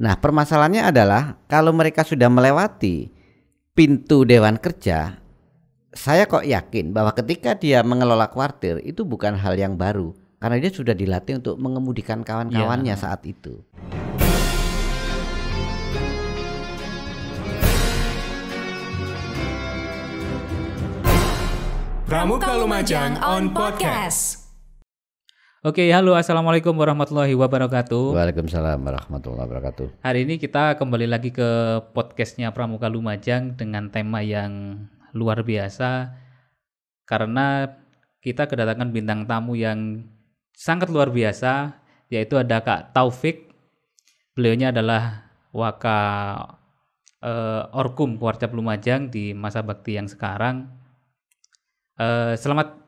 Nah, permasalahannya adalah kalau mereka sudah melewati pintu Dewan Kerja, saya kok yakin bahwa ketika dia mengelola kuartir itu bukan hal yang baru, karena dia sudah dilatih untuk mengemudikan kawan-kawannya saat itu. Pramuka Lumajang on Podcast. Oke, halo, assalamualaikum warahmatullahi wabarakatuh. Waalaikumsalam warahmatullahi wabarakatuh. Hari ini kita kembali lagi ke podcastnya Pramuka Lumajang dengan tema yang luar biasa, karena kita kedatangan bintang tamu yang sangat luar biasa, yaitu ada Kak Taufik. Beliaunya adalah Waka Orkum Kuarcap Lumajang di masa bakti yang sekarang. Selamat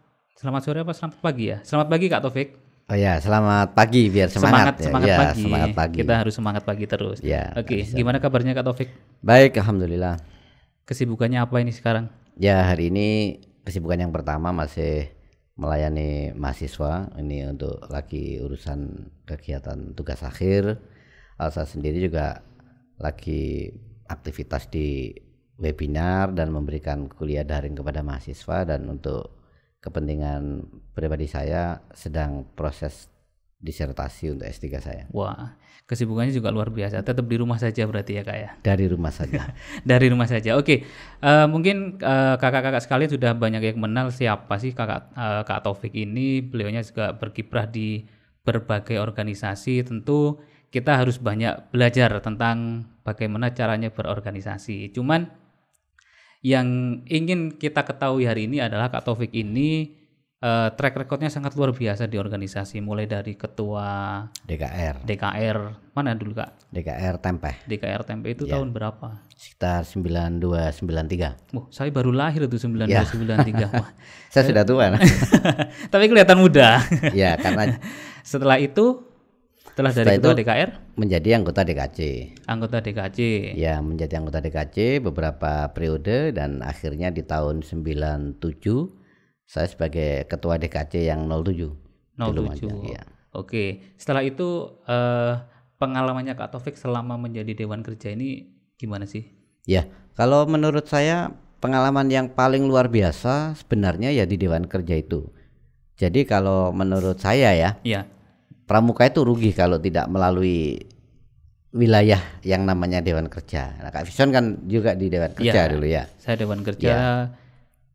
sore apa selamat pagi ya? Selamat pagi Kak Taufik. Oh ya, selamat pagi biar semangat ya. Pagi. Semangat pagi. Kita harus semangat pagi terus. Ya, Oke, gimana kabarnya Kak Taufik? Baik, alhamdulillah. Kesibukannya apa ini sekarang? Ya, hari ini kesibukan yang pertama masih melayani mahasiswa. Ini untuk lagi urusan kegiatan tugas akhir. Saya sendiri juga lagi aktivitas di webinar dan memberikan kuliah daring kepada mahasiswa, dan untuk kepentingan pribadi saya sedang proses disertasi untuk S3 saya. Wah, kesibukannya juga luar biasa. Tetap di rumah saja berarti ya Kak ya? Dari rumah saja. Dari rumah saja. Oke, mungkin kakak-kakak sekalian sudah banyak yang mengenal siapa sih Kak Taufik ini. Beliaunya juga berkiprah di berbagai organisasi. Tentu kita harus banyak belajar tentang bagaimana caranya berorganisasi. Cuman yang ingin kita ketahui hari ini adalah Kak Taufik ini track recordnya sangat luar biasa di organisasi, mulai dari ketua DKR mana dulu Kak? DKR Tempe itu ya. Tahun berapa? Sekitar 92-93. Saya baru lahir itu 92-93. Wah, saya sudah tua. Tapi kelihatan muda. Ya, karena setelah dari ketua DKR menjadi anggota DKC. Ya, menjadi anggota DKC beberapa periode, dan akhirnya di tahun 97 saya sebagai ketua DKC yang 07. Ya. Oke, setelah itu pengalamannya Kak Taufik selama menjadi Dewan Kerja ini gimana sih? Ya, kalau menurut saya pengalaman yang paling luar biasa sebenarnya ya di Dewan Kerja itu. Jadi kalau menurut saya ya. Pramuka itu rugi kalau tidak melalui wilayah yang namanya Dewan Kerja. Nah, Kak Vison kan juga di Dewan Kerja dulu ya. Saya Dewan Kerja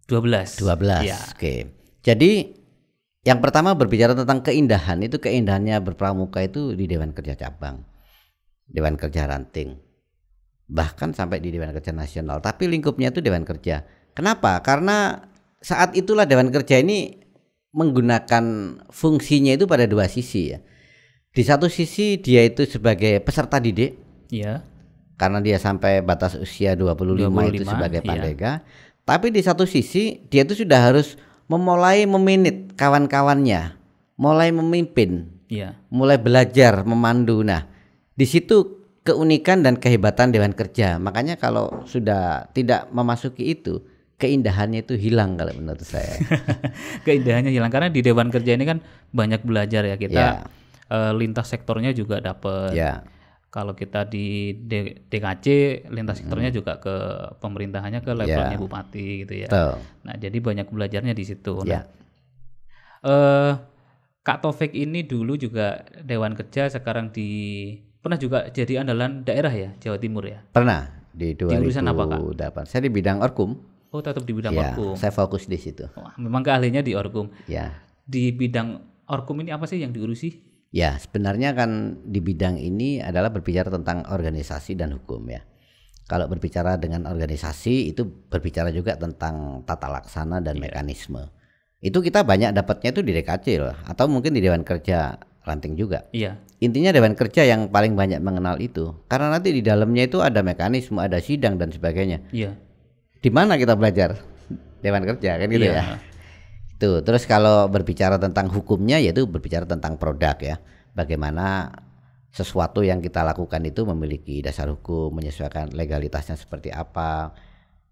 12. Ya. Oke. Jadi yang pertama berbicara tentang keindahan, itu keindahannya berpramuka itu di Dewan Kerja Cabang, Dewan Kerja Ranting, bahkan sampai di Dewan Kerja Nasional. Tapi lingkupnya itu Dewan Kerja. Kenapa? Karena saat itulah Dewan Kerja ini menggunakan fungsinya itu pada dua sisi ya. Di satu sisi dia itu sebagai peserta didik, karena dia sampai batas usia 25 itu sebagai pandega. Tapi di satu sisi dia itu sudah harus memulai memanage kawan-kawannya, mulai memimpin, mulai belajar memandu. Nah, di situ keunikan dan kehebatan Dewan Kerja. Makanya kalau sudah tidak memasuki itu, keindahannya itu hilang kalau menurut saya. Keindahannya hilang karena di Dewan Kerja ini kan banyak belajar ya kita. Lintas sektornya juga dapat. Kalau kita di DKC lintas sektornya juga ke pemerintahannya, ke levelnya bupati gitu ya. Nah, jadi banyak belajarnya di situ. Nah, Kak Taufik ini dulu juga Dewan Kerja, sekarang pernah juga jadi andalan daerah ya, Jawa Timur ya? Pernah di 2008. Di urusan apa Kak? Saya di bidang Orkum. Oh, tetap di bidang Orkum. Saya fokus di situ. Memang keahliannya di Orkum. Ya. Di bidang Orkum ini apa sih yang diurusi? Ya, sebenarnya kan di bidang ini adalah berbicara tentang organisasi dan hukum ya. Kalau berbicara dengan organisasi itu berbicara juga tentang tata laksana dan mekanisme. Itu kita banyak dapatnya itu di DKC loh, atau mungkin di Dewan Kerja Ranting juga. Intinya Dewan Kerja yang paling banyak mengenal itu, karena nanti di dalamnya itu ada mekanisme, ada sidang dan sebagainya. Di mana kita belajar? Dewan Kerja kan gitu ya. Itu. Terus kalau berbicara tentang hukumnya, yaitu berbicara tentang produk ya. Bagaimana sesuatu yang kita lakukan itu memiliki dasar hukum, menyesuaikan legalitasnya seperti apa,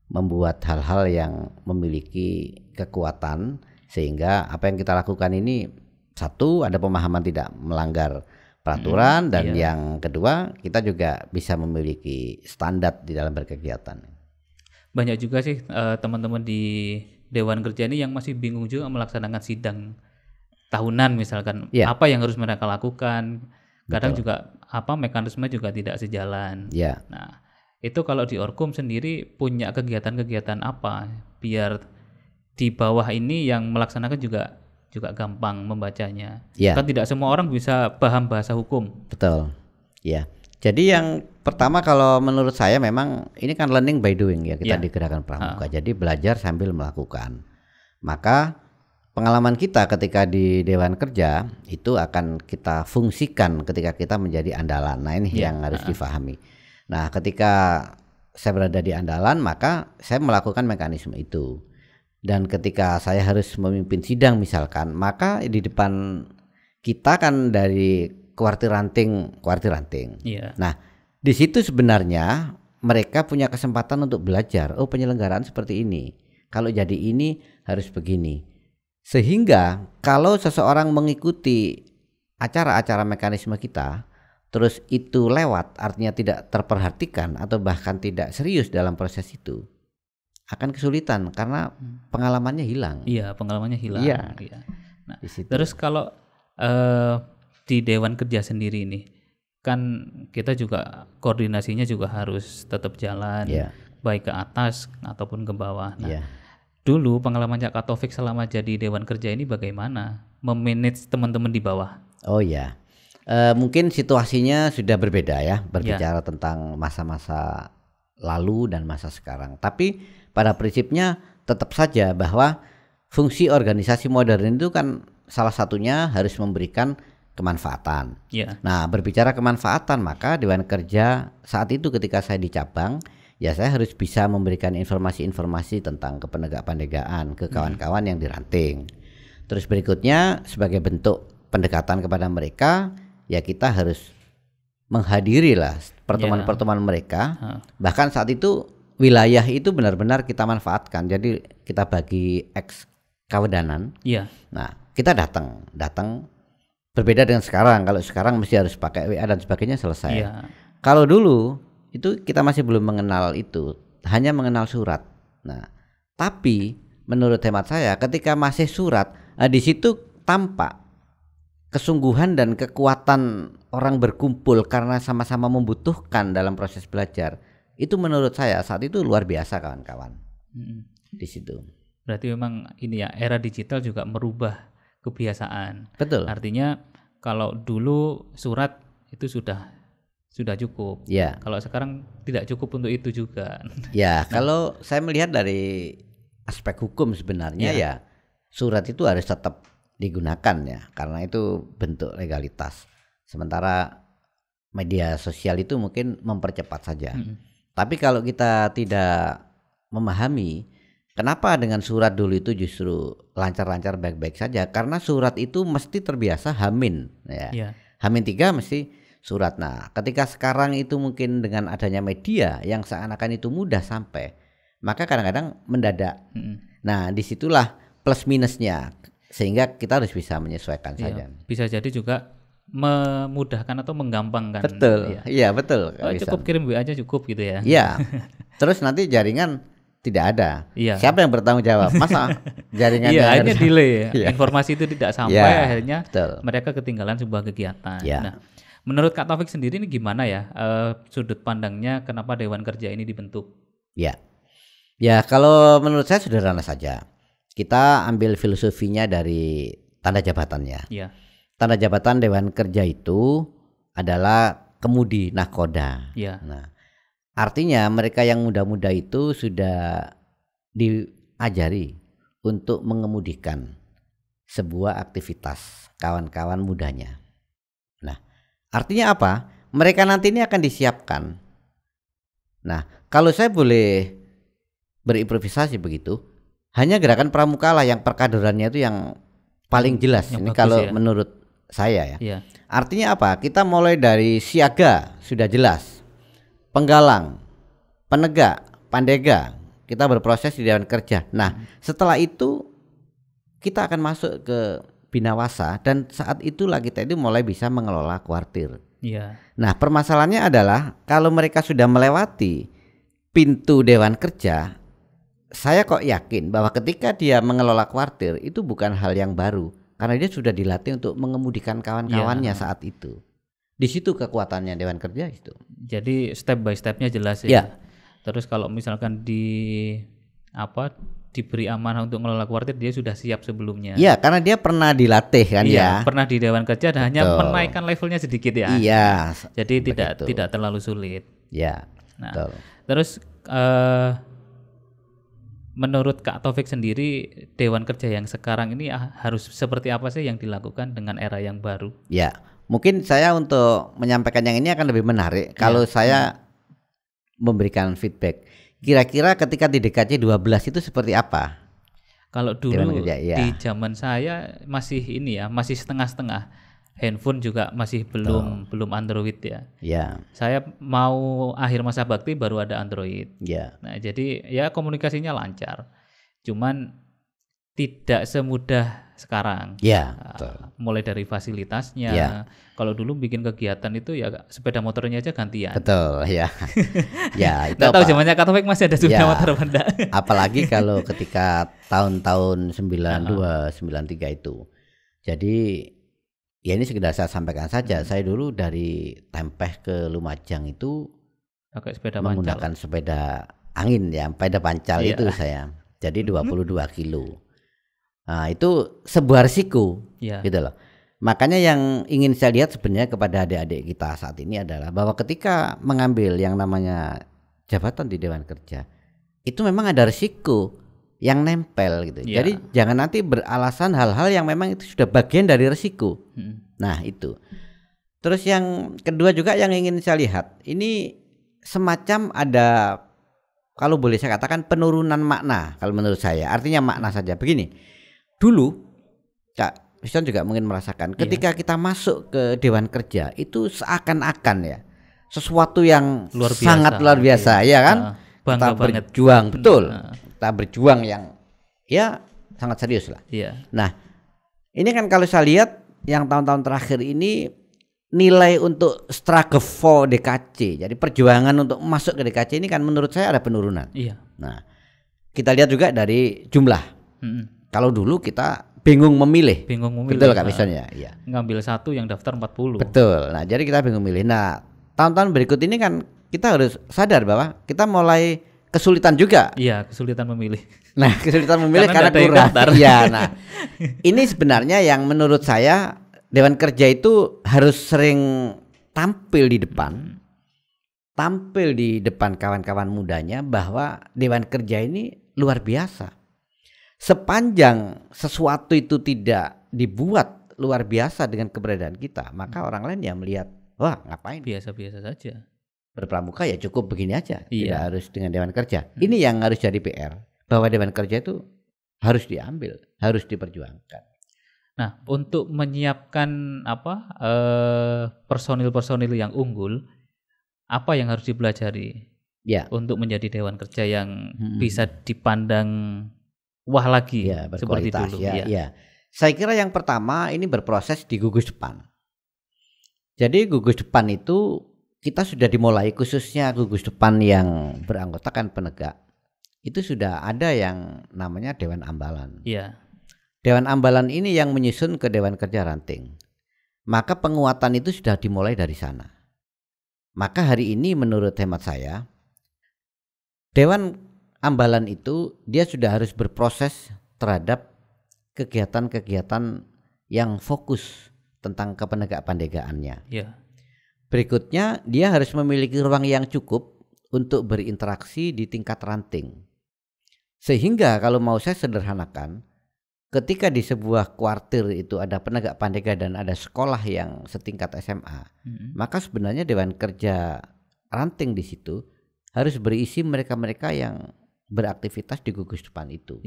membuat hal-hal yang memiliki kekuatan sehingga apa yang kita lakukan ini, satu, ada pemahaman tidak melanggar peraturan dan iya. yang kedua kita juga bisa memiliki standar di dalam berkegiatan. Banyak juga sih teman-teman di Dewan Kerja ini yang masih bingung juga melaksanakan sidang tahunan misalkan, Ya. apa yang harus mereka lakukan. Kadang Betul. juga mekanisme juga tidak sejalan. Ya, Nah, itu kalau di Orkum sendiri punya kegiatan-kegiatan apa biar di bawah ini yang melaksanakan juga gampang membacanya. ya. Kan tidak semua orang bisa paham bahasa hukum. Betul. Ya. Jadi yang pertama kalau menurut saya memang ini kan learning by doing ya, kita Ya. di Gerakan Pramuka. Jadi belajar sambil melakukan. Maka pengalaman kita ketika di Dewan Kerja itu akan kita fungsikan ketika kita menjadi andalan. Nah, ini Ya. yang harus difahami. Nah, ketika saya berada di andalan, maka saya melakukan mekanisme itu. Dan ketika saya harus memimpin sidang misalkan, maka di depan kita kan dari kuartir ranting. Iya. Nah, di situ sebenarnya mereka punya kesempatan untuk belajar. Oh, penyelenggaraan seperti ini. Kalau jadi ini harus begini. Sehingga kalau seseorang mengikuti acara-acara mekanisme kita, terus itu lewat, artinya tidak terperhatikan atau bahkan tidak serius dalam proses itu, akan kesulitan karena pengalamannya hilang. Iya, pengalamannya hilang. Iya. Iya. Nah, Di situ. terus kalau di Dewan Kerja sendiri ini kan kita juga koordinasinya juga harus tetap jalan, Iya. baik ke atas ataupun ke bawah. Nah, Iya. dulu pengalaman Kak Taufik selama jadi Dewan Kerja ini bagaimana memanage teman-teman di bawah? Oh ya, mungkin situasinya sudah berbeda ya, berbicara tentang masa-masa lalu dan masa sekarang. Tapi pada prinsipnya tetap saja bahwa fungsi organisasi modern itu kan salah satunya harus memberikan kemanfaatan. Ya, Nah, berbicara kemanfaatan, maka Dewan Kerja saat itu ketika saya di cabang, ya saya harus bisa memberikan informasi-informasi tentang kepenegak-pendegaan ke kawan-kawan yang di ranting. Terus berikutnya sebagai bentuk pendekatan kepada mereka, ya kita harus menghadiri lah pertemuan-pertemuan mereka. Bahkan saat itu wilayah itu benar-benar kita manfaatkan. Jadi kita bagi X kawedanan. iya, Nah, kita datang. Berbeda dengan sekarang. Kalau sekarang mesti harus pakai WA dan sebagainya, selesai. iya, Kalau dulu itu kita masih belum mengenal itu, hanya mengenal surat. Nah, tapi menurut hemat saya ketika masih surat, di situ tampak kesungguhan dan kekuatan orang berkumpul karena sama-sama membutuhkan dalam proses belajar. Itu menurut saya saat itu luar biasa, kawan-kawan. Di situ. Berarti memang ini ya, era digital juga merubah kebiasaan. Betul. Artinya kalau dulu surat itu sudah cukup. Ya. Kalau sekarang tidak cukup untuk itu juga. Ya, kalau saya melihat dari aspek hukum sebenarnya ya surat itu harus tetap digunakan ya, karena itu bentuk legalitas. Sementara media sosial itu mungkin mempercepat saja. Tapi kalau kita tidak memahami kenapa dengan surat dulu itu justru lancar-lancar baik-baik saja, karena surat itu mesti terbiasa Hamin ya. Iya. Hamin 3 mesti surat. Nah, ketika sekarang itu mungkin dengan adanya media yang seakan-akan itu mudah sampai, maka kadang-kadang mendadak. Nah, disitulah plus minusnya, sehingga kita harus bisa menyesuaikan saja. Bisa jadi juga memudahkan atau menggampangkan. Betul, iya betul. Oh, cukup kirim WA aja cukup gitu ya. Iya. Terus nanti jaringan tidak ada. Iya. Siapa yang bertanggung jawab? Masa jaringannya Iya, akhirnya harus- delay ya. Iya. Informasi itu tidak sampai, Iya, akhirnya betul. mereka ketinggalan sebuah kegiatan. Iya. Nah, menurut Kak Taufik sendiri ini gimana ya sudut pandangnya kenapa Dewan Kerja ini dibentuk? Ya. Ya, kalau menurut saya sederhana saja. Kita ambil filosofinya dari tanda jabatannya. Iya. Tanda jabatan Dewan Kerja itu adalah kemudi nahkoda. Iya. Nah, artinya mereka yang muda-muda itu sudah diajari untuk mengemudikan sebuah aktivitas kawan-kawan mudanya. Nah, artinya apa? Mereka nanti ini akan disiapkan. Nah, kalau saya boleh berimprovisasi begitu, hanya Gerakan Pramuka lah yang perkaderannya itu yang paling jelas. yang Ini bagus kalau ya. menurut saya ya. Iya. Artinya apa? Kita mulai dari siaga sudah jelas, penggalang, penegak, pandega, kita berproses di Dewan Kerja. Nah, setelah itu kita akan masuk ke binawasa dan saat itulah kita itu mulai bisa mengelola kuartir. Iya. Nah, permasalahannya adalah kalau mereka sudah melewati pintu Dewan Kerja, saya kok yakin bahwa ketika dia mengelola kuartir itu bukan hal yang baru karena dia sudah dilatih untuk mengemudikan kawan-kawannya saat itu. Di situ kekuatannya Dewan Kerja itu. Jadi step by stepnya jelas ya. Ya. Terus kalau misalkan diberi amanah untuk mengelola kuartir, dia sudah siap sebelumnya. Iya, karena dia pernah dilatih kan ya. Pernah di Dewan Kerja dan hanya menaikkan levelnya sedikit ya. Iya. Jadi tidak terlalu sulit. Ya. Nah, Betul. terus menurut Kak Taufik sendiri, Dewan Kerja yang sekarang ini harus seperti apa sih yang dilakukan dengan era yang baru? Ya, mungkin saya untuk menyampaikan yang ini akan lebih menarik kalau saya memberikan feedback. Kira-kira ketika di DKC 12 itu seperti apa? Kalau dulu Kerja, ya. di zaman saya masih masih setengah-setengah. Handphone juga masih belum Android ya. Ya. Saya mau akhir masa bakti baru ada Android. Ya. Nah, jadi ya komunikasinya lancar. Cuman tidak semudah sekarang. Ya. Mulai dari fasilitasnya. Ya. Kalau dulu bikin kegiatan itu ya sepeda motornya aja gantian. Betul, ya. Ya, itu nggak tahu zamannya Kak Taufik masih ada sepeda motor apa enggak. Apalagi kalau ketika tahun-tahun 92, 93 itu. Jadi ya ini sekedar saya sampaikan saja. Saya dulu dari Tempeh ke Lumajang itu pakai sepeda menggunakan sepeda angin ya, sepeda pancal itu saya. Jadi 22 kilo. Nah, itu sebuah risiko gitu loh. Makanya yang ingin saya lihat sebenarnya kepada adik-adik kita saat ini adalah bahwa ketika mengambil yang namanya jabatan di Dewan Kerja itu memang ada risiko yang nempel gitu. Jadi jangan nanti beralasan hal-hal yang memang itu sudah bagian dari risiko. Nah, itu. Terus yang kedua juga yang ingin saya lihat, ini semacam ada, kalau boleh saya katakan, penurunan makna kalau menurut saya. Artinya makna saja. Begini, dulu Kak Christian juga mungkin merasakan ketika kita masuk ke Dewan Kerja itu seakan-akan ya sesuatu yang sangat luar biasa, ya kan? Kita berjuang, betul. Kita berjuang yang ya sangat serius lah. Nah, ini kan kalau saya lihat yang tahun-tahun terakhir ini nilai untuk struggle for DKC, jadi perjuangan untuk masuk ke DKC ini kan menurut saya ada penurunan. Nah, kita lihat juga dari jumlah. Kalau dulu kita bingung memilih. Betul Kak Christian ya? Iya. Ngambil satu yang daftar 40. Betul. Nah, jadi kita bingung milih. Nah, tahun-tahun berikut ini kan kita harus sadar bahwa kita mulai kesulitan juga. Iya, kesulitan memilih. Nah, kesulitan memilih karena kurang. Iya, nah. Ini sebenarnya yang menurut saya Dewan Kerja itu harus sering tampil di depan. Tampil di depan kawan-kawan mudanya bahwa Dewan Kerja ini luar biasa. Sepanjang sesuatu itu tidak dibuat luar biasa dengan keberadaan kita, maka orang lain yang melihat, wah ngapain? Biasa-biasa saja. Berpramuka ya cukup begini aja, tidak harus dengan Dewan Kerja. Ini yang harus jadi PR, bahwa Dewan Kerja itu harus diambil, harus diperjuangkan. Nah, untuk menyiapkan personil-personil yang unggul, apa yang harus dipelajari untuk menjadi Dewan Kerja yang bisa dipandang wah lagi seperti dulu. Ya. Saya kira yang pertama ini berproses di gugus depan. Jadi gugus depan itu kita sudah dimulai, khususnya gugus depan yang beranggotakan penegak. Itu sudah ada yang namanya Dewan Ambalan. Dewan Ambalan ini yang menyusun ke Dewan Kerja Ranting. Maka penguatan itu sudah dimulai dari sana. Maka hari ini menurut hemat saya, Dewan Ambalan itu dia sudah harus berproses terhadap kegiatan-kegiatan yang fokus tentang kepenegak-pendegaannya. Berikutnya dia harus memiliki ruang yang cukup untuk berinteraksi di tingkat ranting. Sehingga kalau mau saya sederhanakan, ketika di sebuah kuartir itu ada penegak pandega dan ada sekolah yang setingkat SMA, maka sebenarnya Dewan Kerja Ranting di situ harus berisi mereka-mereka yang beraktivitas di gugus depan itu.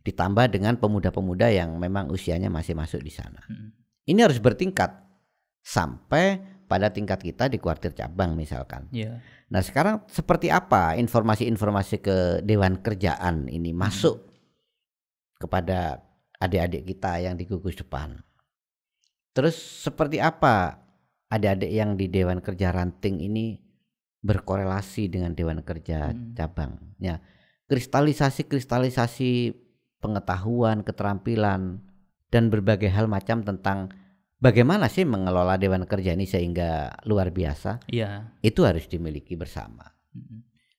Ditambah dengan pemuda-pemuda yang memang usianya masih masuk di sana. Ini harus bertingkat sampai pada tingkat kita di kuartir cabang misalkan. Nah, sekarang seperti apa informasi-informasi ke Dewan Kerjaan ini masuk kepada adik-adik kita yang di gugus depan. Terus seperti apa adik-adik yang di Dewan Kerja Ranting ini berkorelasi dengan Dewan Kerja Cabang? Ya, kristalisasi pengetahuan, keterampilan, dan berbagai hal macam tentang bagaimana sih mengelola Dewan Kerja ini sehingga luar biasa. Iya. Itu harus dimiliki bersama.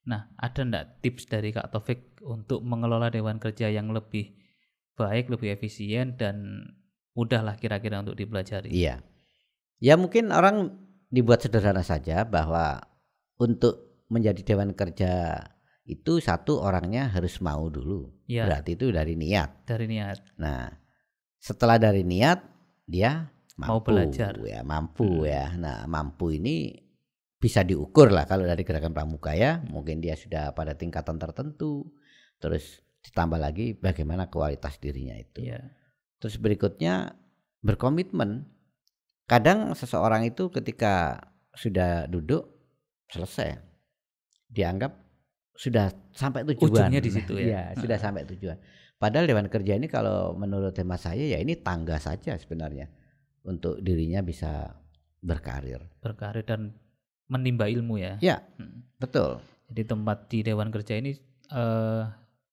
Nah, ada enggak tips dari Kak Taufik untuk mengelola Dewan Kerja yang lebih baik, lebih efisien, dan mudahlah kira-kira untuk dipelajari? Iya. Ya mungkin orang dibuat sederhana saja bahwa untuk menjadi Dewan Kerja itu satu, orangnya harus mau dulu. Ya. Berarti itu dari niat. Dari niat. Nah, setelah dari niat dia Mau belajar. Ya, mampu ya. Nah, mampu ini bisa diukur lah kalau dari Gerakan Pramuka ya. Mungkin dia sudah pada tingkatan tertentu. Terus ditambah lagi bagaimana kualitas dirinya itu. Ya. Terus berikutnya berkomitmen. Kadang seseorang itu ketika sudah duduk selesai, dianggap sudah sampai tujuan. Ujungnya di situ ya. Ya, sudah sampai tujuan. Padahal Dewan Kerja ini kalau menurut tema saya ya ini tangga saja sebenarnya untuk dirinya bisa berkarir. Berkarir dan menimba ilmu ya. Ya, betul. Jadi tempat di Dewan Kerja ini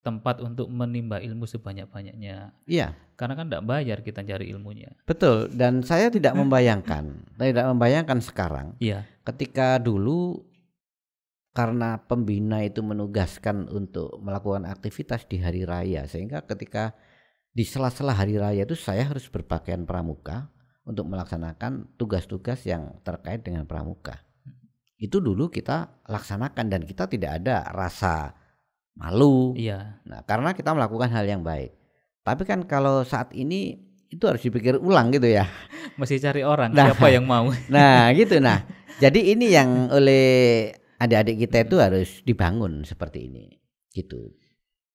tempat untuk menimba ilmu sebanyak-banyaknya. Iya. Karena kan tidak bayar kita cari ilmunya. Betul. Dan saya tidak membayangkan sekarang. Iya. Ketika dulu karena pembina itu menugaskan untuk melakukan aktivitas di hari raya, sehingga ketika di sela-sela hari raya itu saya harus berpakaian pramuka untuk melaksanakan tugas-tugas yang terkait dengan pramuka. Itu dulu kita laksanakan dan kita tidak ada rasa malu. Iya. Nah, karena kita melakukan hal yang baik. Tapi kan kalau saat ini itu harus dipikir ulang gitu ya. Mesti cari orang siapa yang mau. Nah, gitu. Nah, jadi ini yang oleh adik-adik kita itu harus dibangun seperti ini, gitu.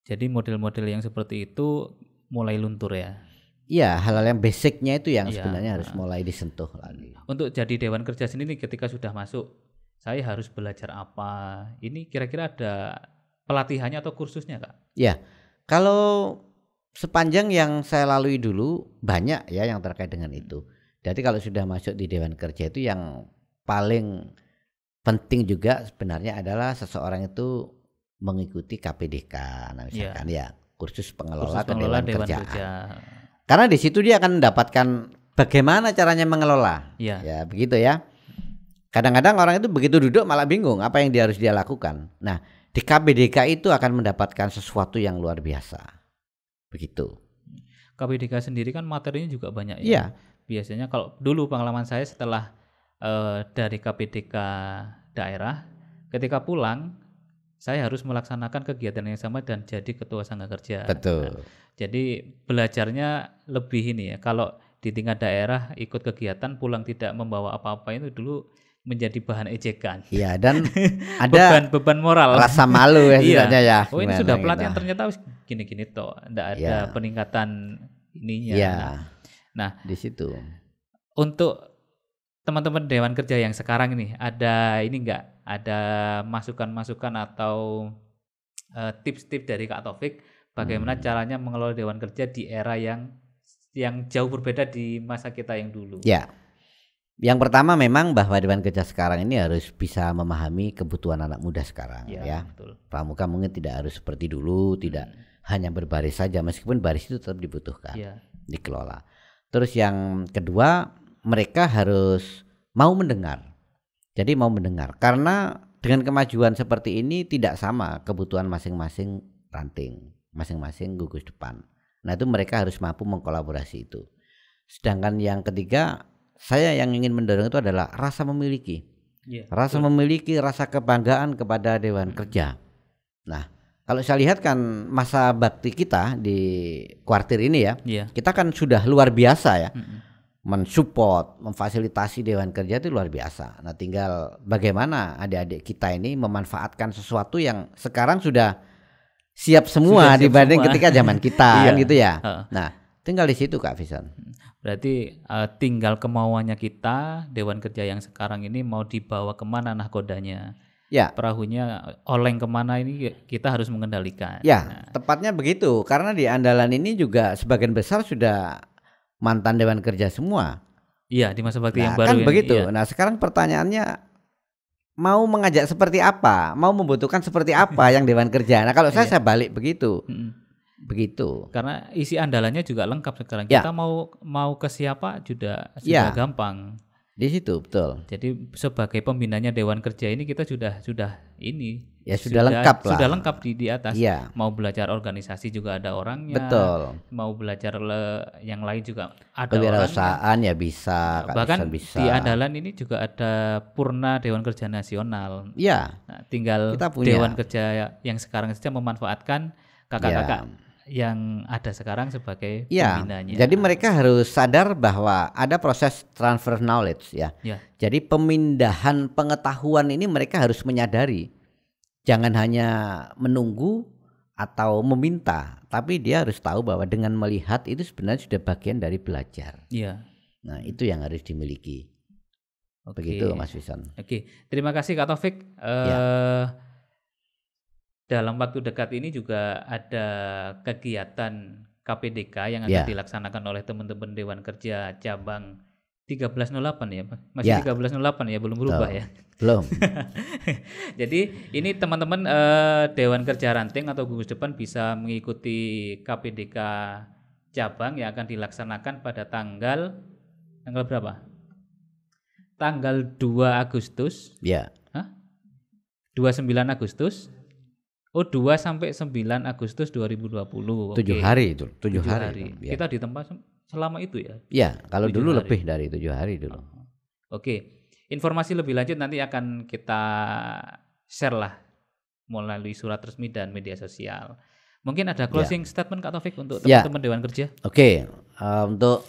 Jadi model-model yang seperti itu mulai luntur ya. Iya, hal-hal yang basicnya itu yang sebenarnya harus mulai disentuh lagi. Untuk jadi Dewan Kerja sendiri ketika sudah masuk, saya harus belajar apa? Ini kira-kira ada pelatihannya atau kursusnya, Kak? Ya, kalau sepanjang yang saya lalui dulu banyak ya yang terkait dengan itu. Jadi kalau sudah masuk di Dewan Kerja itu yang paling penting juga sebenarnya adalah seseorang itu mengikuti KPDK, nah misalkan ya kursus pengelola Dewan Kerjaan. Karena di situ dia akan mendapatkan bagaimana caranya mengelola. Ya begitu ya. Kadang-kadang orang itu begitu duduk malah bingung apa yang dia harus lakukan. Nah, di KPDK itu akan mendapatkan sesuatu yang luar biasa. Begitu. KPDK sendiri kan materinya juga banyak ya. Iya. Biasanya kalau dulu pengalaman saya setelah dari KPDK daerah, ketika pulang saya harus melaksanakan kegiatan yang sama dan jadi ketua sangga kerja. Betul. Nah, jadi belajarnya lebih ini ya. Kalau di tingkat daerah ikut kegiatan pulang tidak membawa apa-apa itu dulu menjadi bahan ejekan. Iya, dan ada beban moral. Rasa malu ya sebenarnya ya. Oh, ini sudah pelatihan ternyata gini-gini toh, enggak ada peningkatan ininya. Iya. Nah, di situ. Untuk teman-teman Dewan Kerja yang sekarang ini ada ini enggak? Ada masukan-masukan atau tips-tips dari Kak Taufik bagaimana caranya mengelola Dewan Kerja di era yang jauh berbeda di masa kita yang dulu? Ya. Yang pertama memang bahwa Dewan Kerja sekarang ini harus bisa memahami kebutuhan anak muda sekarang ya. Betul. Pramuka mungkin tidak harus seperti dulu, tidak hanya berbaris saja, meskipun baris itu tetap dibutuhkan, dikelola. Terus yang kedua, mereka harus mau mendengar. Jadi mau mendengar, karena dengan kemajuan seperti ini tidak sama kebutuhan masing-masing ranting, masing-masing gugus depan. Nah, itu mereka harus mampu mengkolaborasi itu. Sedangkan yang ketiga, saya yang ingin mendorong itu adalah rasa memiliki. Rasa memiliki, rasa kebanggaan kepada Dewan Kerja. Nah, kalau saya lihat kan masa bakti kita di kuartir ini ya, kita kan sudah luar biasa ya. Mensupport, memfasilitasi Dewan Kerja itu luar biasa. Nah, tinggal bagaimana adik-adik kita ini memanfaatkan sesuatu yang sekarang sudah siap semua dibanding ketika zaman kita kan gitu ya. Nah, tinggal di situ Kak Vision. Berarti tinggal kemauannya kita, Dewan Kerja yang sekarang ini mau dibawa kemana nahkodanya. Ya. perahunya oleng kemana ini kita harus mengendalikan. Ya, tepatnya begitu. Karena di Andalan ini juga sebagian besar sudah mantan Dewan Kerja semua. Iya, di masa bakti yang Nah, baru kan ini, begitu. iya. Nah, sekarang pertanyaannya mau mengajak seperti apa? Mau membutuhkan seperti apa yang Dewan Kerja? Nah, kalau saya balik begitu. Begitu. Karena isi andalannya juga lengkap sekarang. Ya. Kita mau ke siapa sudah Ya. gampang. Di situ betul. Jadi sebagai pembinanya Dewan Kerja ini kita sudah ini Ya sudah lengkap lah. Sudah lengkap di atas. Iya. Mau belajar organisasi juga ada orangnya. Betul. Mau belajar yang lain juga ada Kewirausahaan ya bisa. Bahkan bisa. di Andalan ini juga ada Purna Dewan Kerja Nasional. Iya. Nah, tinggal Kita punya. Dewan Kerja yang sekarang saja memanfaatkan kakak-kakak yang ada sekarang sebagai pembinanya. Jadi mereka harus sadar bahwa ada proses transfer knowledge ya. Jadi pemindahan pengetahuan ini mereka harus menyadari. Jangan hanya menunggu atau meminta, tapi dia harus tahu bahwa dengan melihat itu sebenarnya sudah bagian dari belajar. Iya. Nah, itu yang harus dimiliki. Begitu Mas Wison. Oke, terima kasih Kak Taufik. Dalam waktu dekat ini juga ada kegiatan KPDK yang akan dilaksanakan oleh teman-teman Dewan Kerja Cabang 1308 ya, masih 1308 ya, belum berubah ya. Belum. Jadi ini teman-teman Dewan Kerja Ranting atau gugus depan bisa mengikuti KPDK Cabang yang akan dilaksanakan pada tanggal berapa? Tanggal 2 Agustus. Ya. 29 Agustus. 2 sampai 9 Agustus 2020. 7 hari itu, 7 hari. Ya. Kita ditempa selama itu ya? Iya, kalau dulu lebih dari 7 hari dulu. Oke. Informasi lebih lanjut nanti akan kita share lah melalui surat resmi dan media sosial. Mungkin ada closing statement Kak Taufik untuk teman-teman Dewan Kerja? Oke, untuk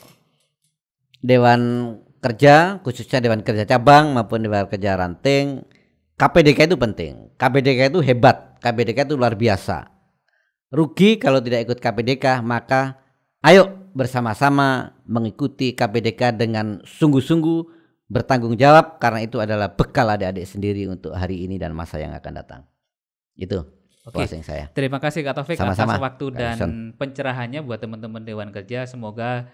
Dewan Kerja, khususnya Dewan Kerja Cabang maupun Dewan Kerja Ranting, KPDK itu penting. KPDK itu hebat. KPDK itu luar biasa. Rugi kalau tidak ikut KPDK, maka ayo bersama-sama mengikuti KPDK dengan sungguh-sungguh, bertanggung jawab, karena itu adalah bekal adik-adik sendiri untuk hari ini dan masa yang akan datang. Itu closing saya. Terima kasih Kak Taufik atas waktu dan pencerahannya buat teman-teman Dewan Kerja. Semoga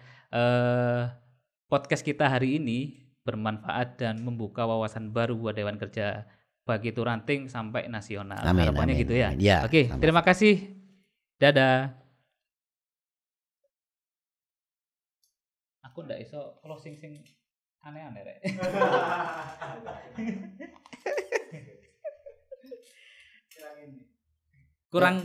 podcast kita hari ini bermanfaat dan membuka wawasan baru buat Dewan Kerja baik itu ranting sampai nasional. Harapannya gitu ya. Oke, terima kasih. Dadah. Aku ndak iso closing sing aneh-aneh rek. Kurang